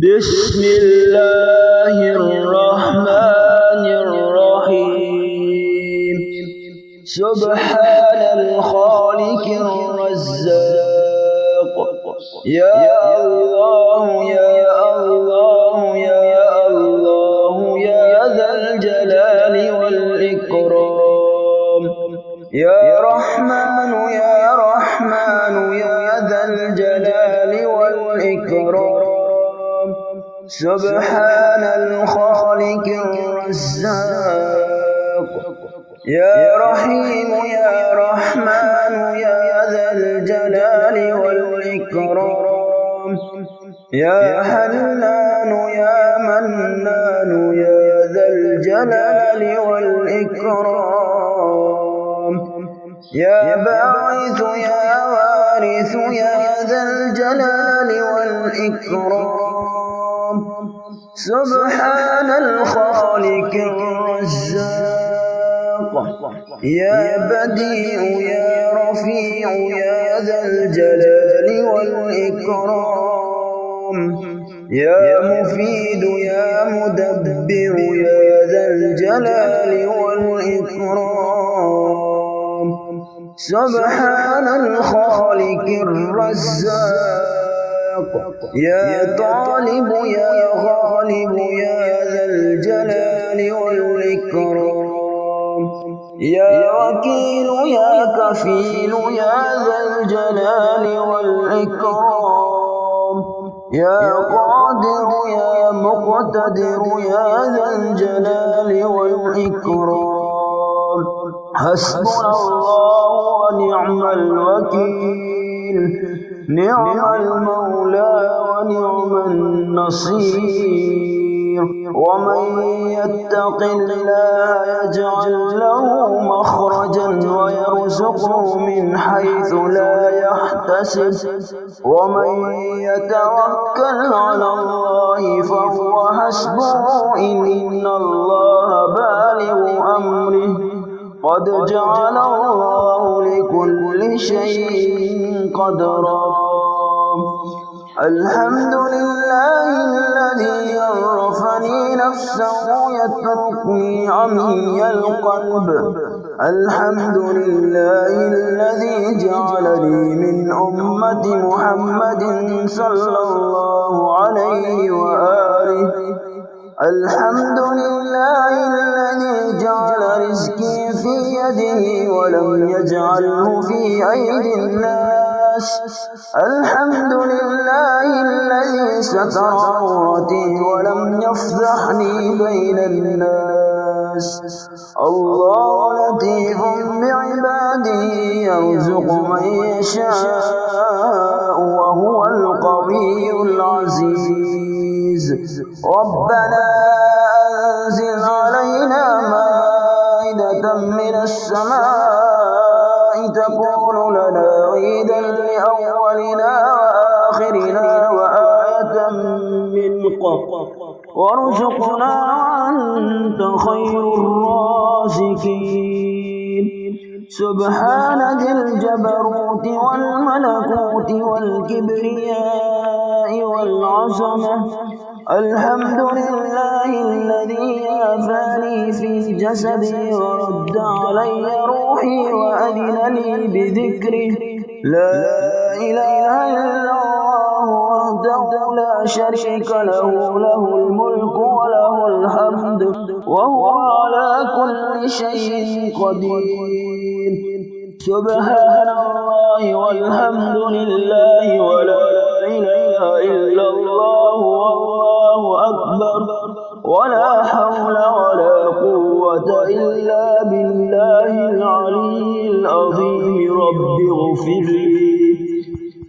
بسم الله الرحمن الرحيم سبحان الخالق الرزاق يا الله يا الله يا الله يا ذا الجلال والإكرام يا رحمن يا رحمن يا ذا الجلال والإكرام سبحان الخالق الرزاق يا رحيم يا رحمن يا ذا الجلال والإكرام يا حنان يا منان يا ذا الجلال والإكرام يا باعث يا وارث يا ذا الجلال والإكرام سبحان الخالق الرزاق يا بديع يا رفيع يا ذا الجلال والإكرام يا مفيد يا مدبر يا ذا الجلال والإكرام سبحان الخالق الرزاق يا طالب يا غالب يا ذا الجلال والإكرام يا وكيل يا كفيل يا ذا الجلال والإكرام يا قادر يا مقتدر يا ذا الجلال والإكرام حسبنا الله ونعم الوكيل نعم المولى ونعم النصير ومن يتق الله يجعل له مخرجا ويرزقه من حيث لا يحتسب ومن يتوكل على الله فهو حسبه إن الله بالغ أمره قد جعل الله لكل شيء قدرا الحمد لله الذي عرفني نفسه يتركني عمي القلب الحمد لله الذي جعلني من أمة محمد صلى الله عليه وآله الحمد لله الذي جعل رزقي في يده ولم يجعله في أيدي الناس الحمد لله الذي ستر عورتي ولم يفضحني بين الناس الله لطيف بعباده يرزق من يشاء وهو القوي العزيز ربنا أنزل علينا مائدة من السماء تكون لنا عيدا لأولنا وآخرنا وآية منك وارزقنا وأنت خير الرازقين سبحان ذي الجبروت والملكوت والكبرياء والعظمة الحمد لله الذي عافاني في جسدي ورد علي روحي وأذن لي بذكره لا إله إلا الله وحده لا شريك له له الملك وله الحمد وهو على كل شيء قدير سبحان الله والحمد لله ولا إله إلا الله والله أكبر ولا حول ولا قوة إلا بالله العلي العظيم رب اغفر لي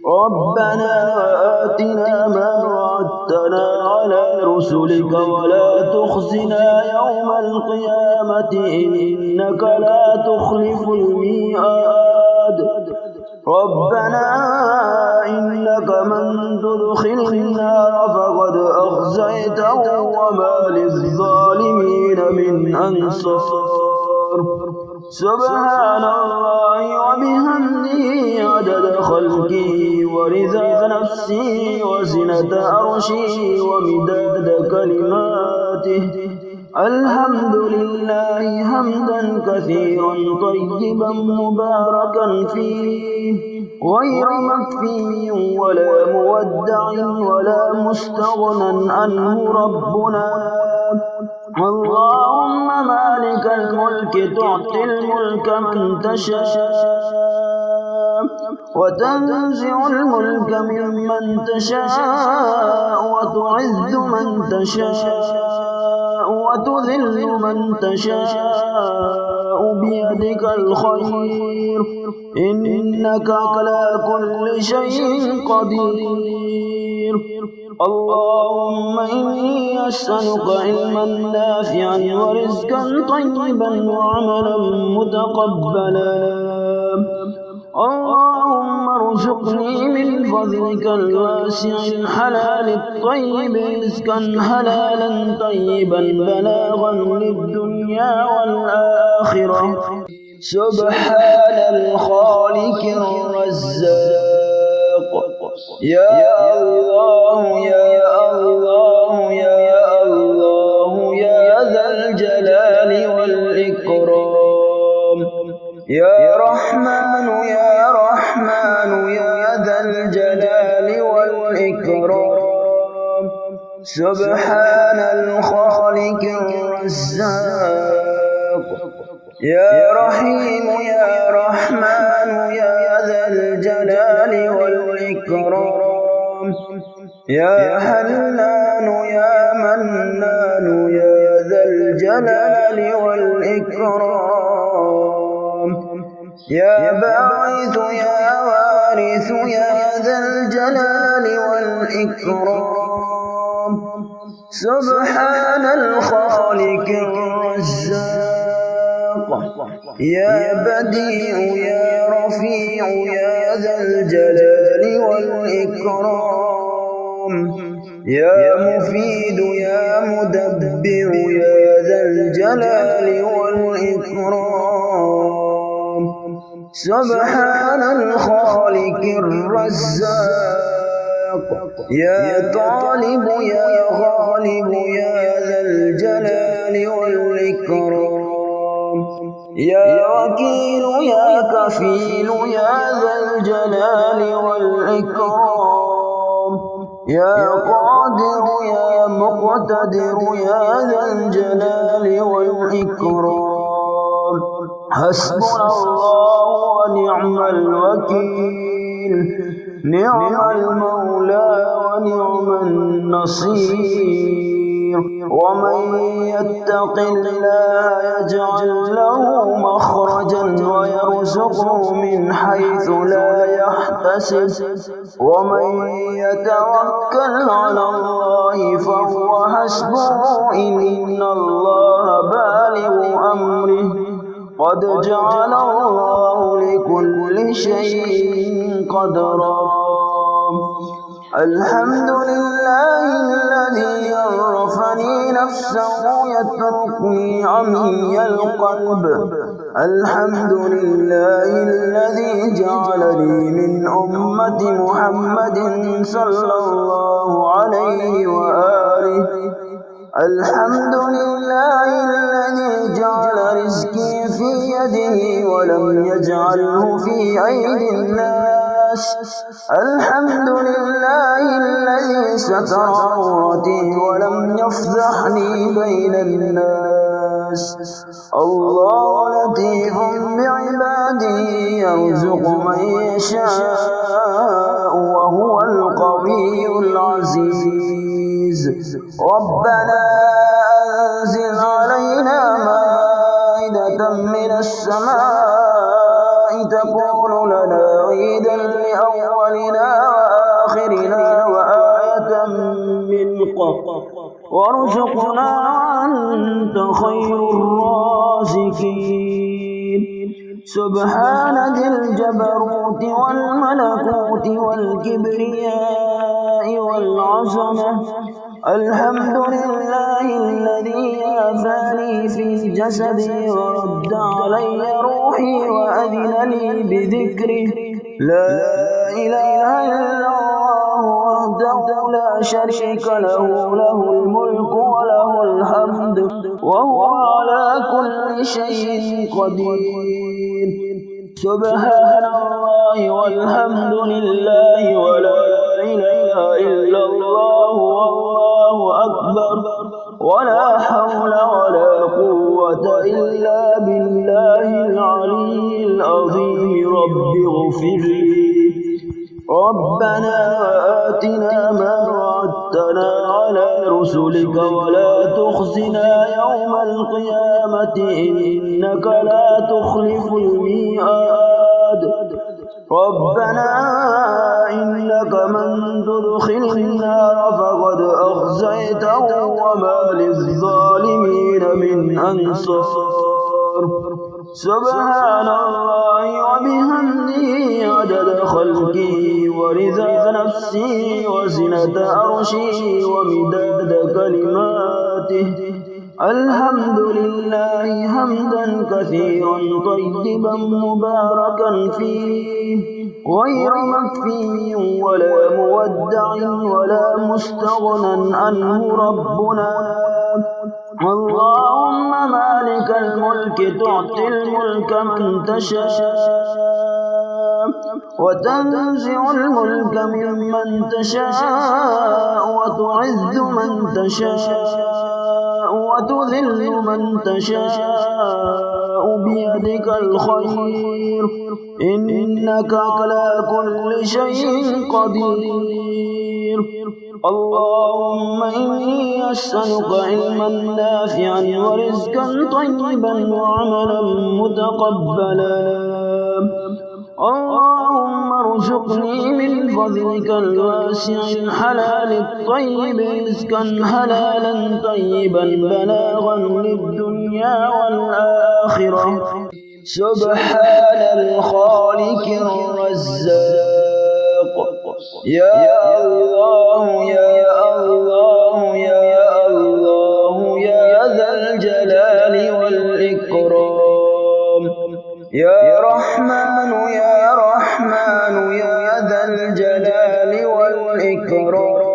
ربنا وآتنا ما وعدتنا على رسلك ولا تخزنا يوم القيامة إنك لا تخلف الميعاد ربنا إنك من تدخل النار فقد أخزيته وما للظالمين من أنصار سبحان الله وبحمده عدد خلقه ورضا نفسه وزنة عرشه ومداد كلماته. الحمد لله حمدا كثيرا طيبا مباركا فيه غير مكفي ولا مودع ولا مستغنى عنه ربنا. اللهم مالك الملك تعطي الملك من تشاء وتنزع الملك ممن تشاء وتعز من تشاء وتذل من تشاء بيدك الخير إنك على كل شيء قدير. اللهم إني أسألك علما نافعا ورزقا طيبا وعملا متقبلا. اللهم ارزقني من فضلك الواسع الحلال الطيب رزقا حلالا طيبا بلاغا للدنيا والآخرة. سبحان الخالق الرزاق. يا الله يا الله يا الله يا ذا الجلال والإكرام. يا رحمن يا رحمن يا ذا الجلال والإكرام. سبحان الخالق الرزاق. يا رحيم يا رحمن يا ذا الجلال والإكرام. يا حنان يا منان يا ذا الجلال والإكرام. يا باعث يا وارث يا ذا الجلال والإكرام. سبحان الخالق الرزاق. يا بديع يا رفيع يا ذا الجلال والإكرام. يا مفيد يا مدبر يا ذا الجلال والإكرام. سبحان الخالق الرزاق. يا طالب يا غالب يا ذا الجلال والإكرام. يا وكيل يا كفيل يا ذا الجلال والإكرام. يا قادر يا مقتدر يا ذا الجلال والإكرام. حسبنا الله ونعم الوكيل نعم المولى ونعم النصير. ومن يتق الله يجعل له مخرجا ويرزقه من حيث لا يحتسب ومن يتوكل على الله فهو حسبه إن الله بالغ أمره قد جعل الله لكل شيء قدرا. الحمد لله الذي عرفني نفسه يتركني عمي القلب. الحمد لله الذي جعلني من أمة محمد صلى الله عليه وآله. الحمد لله الذي جعل رزقي في يده ولم يجعله في أيدي الناس. الحمد لله الذي ستر عورتي ولم يفضحني بين الناس. الله لطيف بعباده يرزق من يشاء وهو القوي العزيز. ربنا أنزل علينا مائدة من السماء تكون لنا عيدا لأولنا وآخرنا وآية منك وارزقنا وأنت خير الرازقين. سبحان ذي الجبروت والملكوت والكبرياء والعظمة. الحمد لله الذي عافاني في جسدي ورد علي روحي وأذن لي بذكره. لا إله إلا الله وحده لا شريك له، له الملك وله الحمد وهو على كل شيء قدير. سبحان الله والحمد لله ولا إله إلا الله والله أكبر، ولا حول ولا قوة إلا بالله العلي العظيم. رب اغفر لي ربنا وآتنا ما وعدتنا على رسلك ولا تخزنا يوم القيامة إنك لا تخلف الميعاد. ربنا إنك من تدخل النار فقد أخزيته وما للظالمين من أنصار. سبحان الله وبحمده عدد خلقه ورضا نفسه وزنة عرشه ومداد كلماته. الحمد لله حمدا كثيرا طيبا مباركا فيه غير مكفي ولا مودع ولا مستغنى عنه. ربنا اللهم مالك الملك تؤتي الملك من تشاء وتنزع الملك ممن تشاء وتعز من تشاء وتذل من تشاء بيدك الخير إنك على كل شيء قدير. اللهم إني أسألك علما نافعا ورزقا طيبا وعملا متقبلا. اللهم ارزقني من فضلك الواسع الحلال الطيب رزقا حلالا طيبا بلاغا للدنيا والآخرة. سبحان الخالق الرزاق. يا الله يا الله يا الله يا ذا الجلال والإكرام. يا رحمن يا رحمن يا ذا الجلال والإكرام.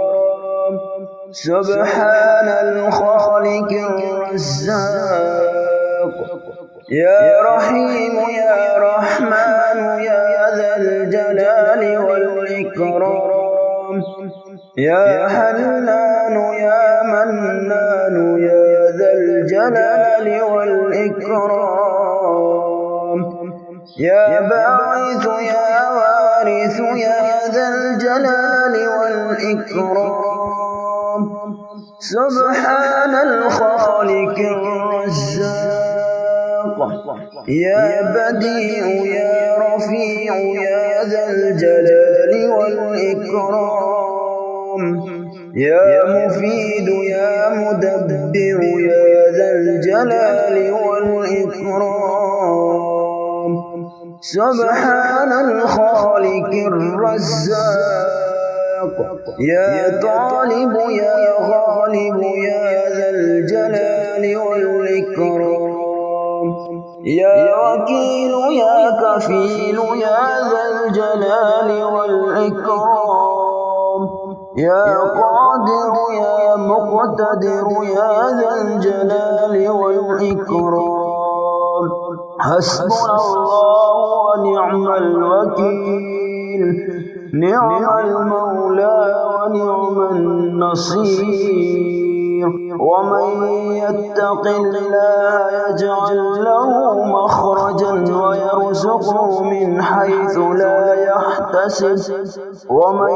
سبحان الخالق الرزاق. يا رحيم يا رحمن يا ذا الجلال والإكرام. يا حنان يا منان يا ذا الجلال والإكرام. يا باعث يا وارث يا ذا الجلال والإكرام. سبحان الخالق الرزاق. يا بديع يا رفيع يا ذا الجلال والإكرام. يا مفيد يا مدبر يا ذا الجلال والإكرام. سبحان الخالق الرزاق. يا طالب يا غالب يا ذا الجلال والإكرام. يا وكيل يا كفيل يا ذا الجلال والإكرام. يا قادر يا مقتدر يا ذا الجلال والإكرام. حسبنا الله ونعم الوكيل، نعم المولى ونعم النصير. ومن يتق الله يجعل له مخرجا ويرزقه من حيث لا يحتسب. ومن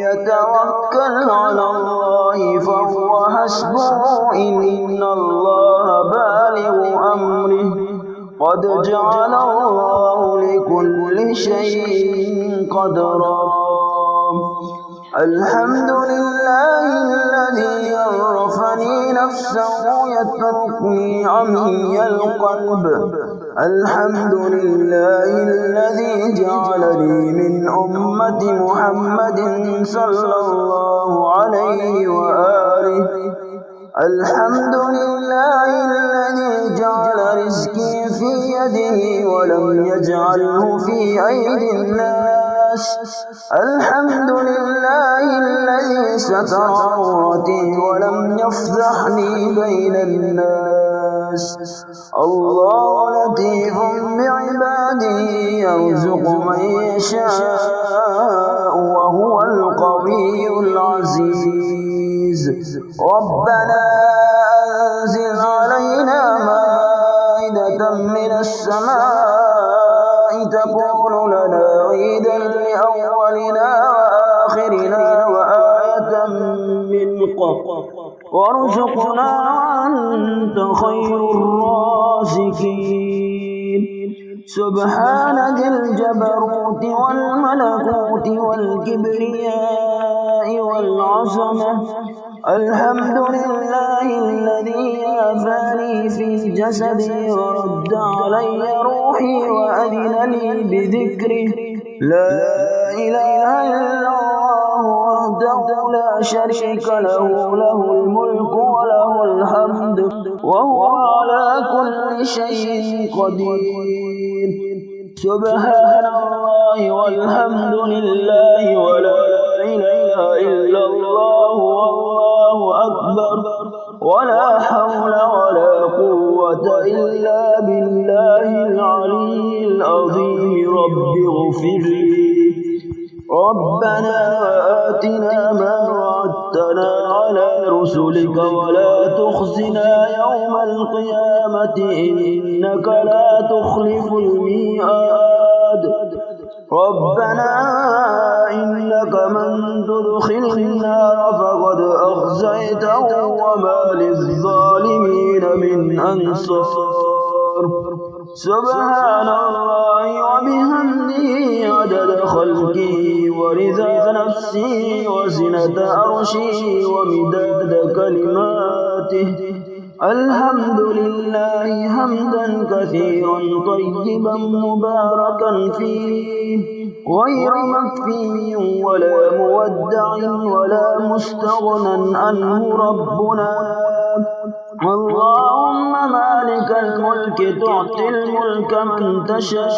يتوكل على الله فهو حسبه إن الله بالغ أمره قد جعل الله لكل شيء قدرا. الحمد لله الذي عرفني نفسه يتركني عمي القلب الحمد لله الذي جعلني من أمة محمد صلى الله عليه وآله. الحمد لله الذي جعل رزقي في يده ولم يجعله في أيدي الناس. الحمد لله الذي ستر عورتي ولم يفضحني بين الناس. الله لطيف بعباده يرزق من يشاء وهو القوي العزيز. ربنا أنزل علينا مائدة من السماء تكون لنا عيدا لأولنا وآخرنا وآية منك وارزقنا وأنت خير الرازقين. سبحان ذي الجبروت والملكوت والكبرياء والعظمة. الحمد لله الذي عافاني في جسدي ورد علي روحي وأذن لي بذكره. لا إله إلا الله وحده لا شريك له، له الملك وله الحمد وهو على كل شيء قدير. سبحان الله والحمد لله ولا إله إلا الله والله أكبر ولا حول ولا قوة إلا بالله العلي العظيم. رب اغفر لي ربنا وآتنا ما وعدتنا على رسلك ولا تخزنا يوم القيامة إنك لا تخلف الميعاد. ربنا إنك من تدخل النار فقد أخزيته وما للظالمين من أنصار. سبحان الله وبحمده عدد خلقه ورضا نفسه وزنة عرشه ومداد كلماته. الحمد لله حمدا كثيرا طيبا مباركا فيه غير مكفي ولا مودع ولا مستغنى عنه. ربنا اللهم مالك الملك تعطي الملك من تشاء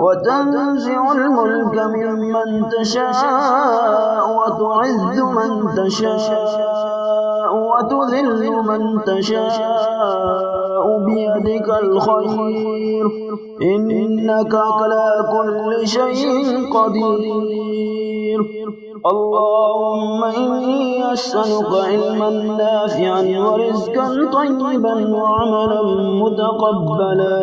وتنزع الملك ممن تشاء وتعز من تشاء وتذل من تشاء بيدك الخير إنك على كل شيء قدير. اللهم إني أسألك علما نافعا ورزقا طيبا وعملا متقبلا.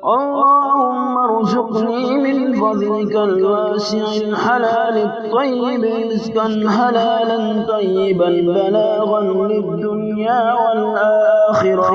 اللهم ارزقني من فضلك الواسع الحلال الطيب رزقا حلالا طيبا بلاغا للدنيا والآخرة.